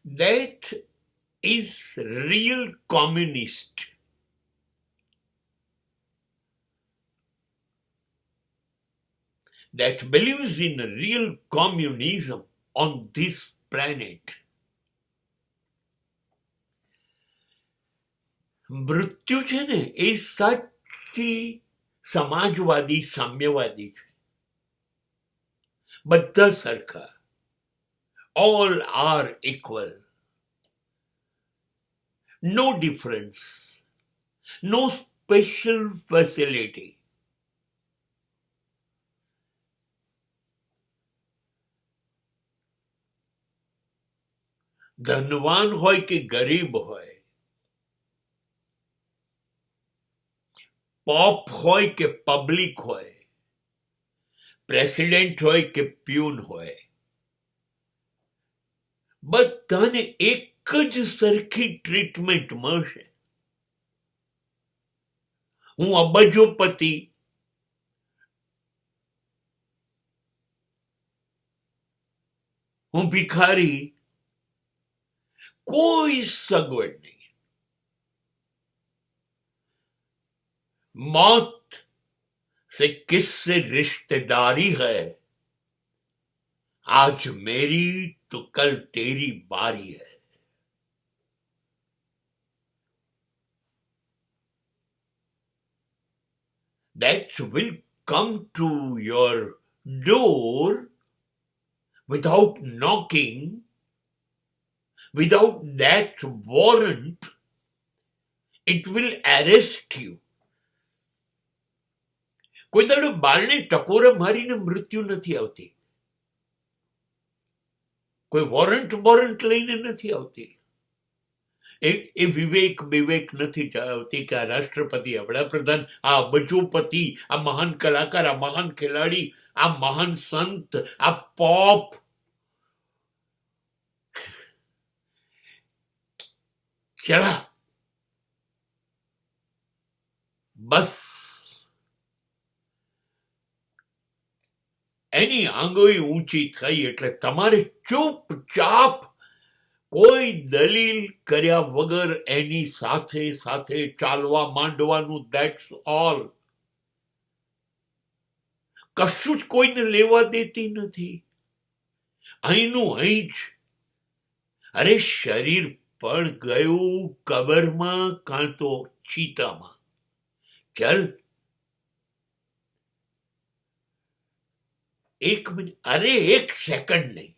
That is real communist. That believes in real communism on this planet. મૃત્યુ છે ને એ સાચી સમાજવાદી સામ્યવાદી છે. બધા સરખા. All are equal. No difference. No special facility. ધનવાન હોય કે ગરીબ હોય, પોપ હોય કે પબ્લિક હોય, પ્રેસિડેન્ટ હોય કે પ્યુન હોય, બધાને એક જ સરખી ટ્રીટમેન્ટ મળશે. હું અબજોપતિ, હું ભિખારી, કોઈ સગવડ નહીં. मौत से किससे रिश्तेदारी है, आज मेरी तो कल तेरी बारी है. That will come to your door without knocking, without that warrant. It will arrest you. કોઈ દાડો બારણે ટકોરા મારીને મૃત્યુ નથી આવતી. કોઈ વોરંટ લઈને નથી આવતી. એ વિવેક નથી આવતી કે આ રાષ્ટ્રપતિ, આ વડાપ્રધાન, આ અબજોપતિ, આ મહાન કલાકાર, આ મહાન ખેલાડી, આ મહાન સંત, આ પોપ, ચલા બસ એની આંગળી ઊંચી થઈ એટલે તમારે ચૂપચાપ કોઈ દલીલ કર્યા વગર એની સાથે સાથે ચાલવા માંડવાનું. That's all. કશું જ કોઈને લેવા દેતી નથી. અહીંનું અહીં જ. અરે શરીર પણ ગયું કબરમાં કાં તો ચિતામાં. ચલ, એક મિનિટ, અરે એક સેકન્ડ નહીં,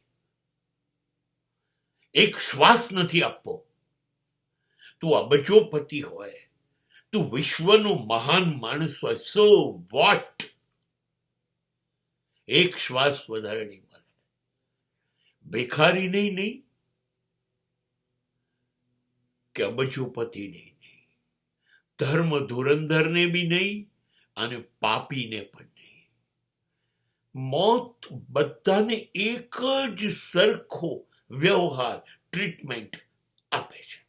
એક શ્વાસ નથી આપવો. તું અબજોપતિ હોય, તું વિશ્વનો મહાન માણસ હોય, સો વોટ? એક શ્વાસ વધારે નહીં મળે. ભિખારી નહીં કે અબજોપતિ નહીં, ધર્મ ધુરંધરને બી નહીં અને પાપીને પણ નહીં. મોત બધાને એક જ સરખો વ્યવહાર, ટ્રીટમેન્ટ આપે છે.